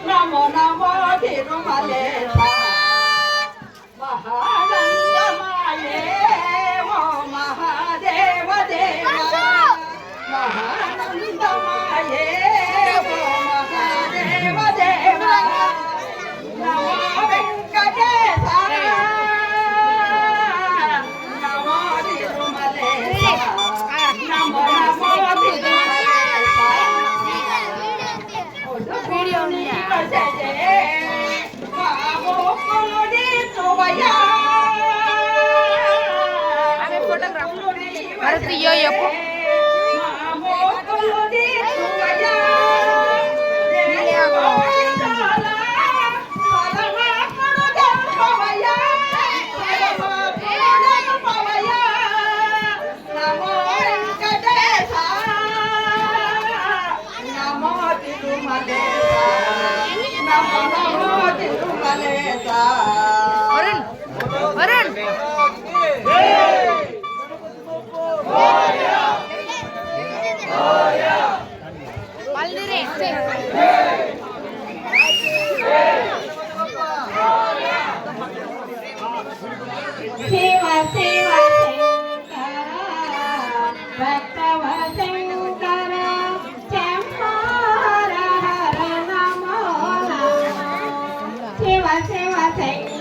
నమో నమో తిరుమలేశా మహానందమాయే ఓ మహాదేవ దేవా మహానందమాయే ఓ మహాదేవ దేవా నమో వెంకటేశ నమో తిరుమలేశా నమో నమో తిరుమలేశా video Artiyo ya po. Orun, Orun. Shiva Shiva Shankara Bhaktava Shankara Shankara Hara Namo Namo Shiva Shiva Shankara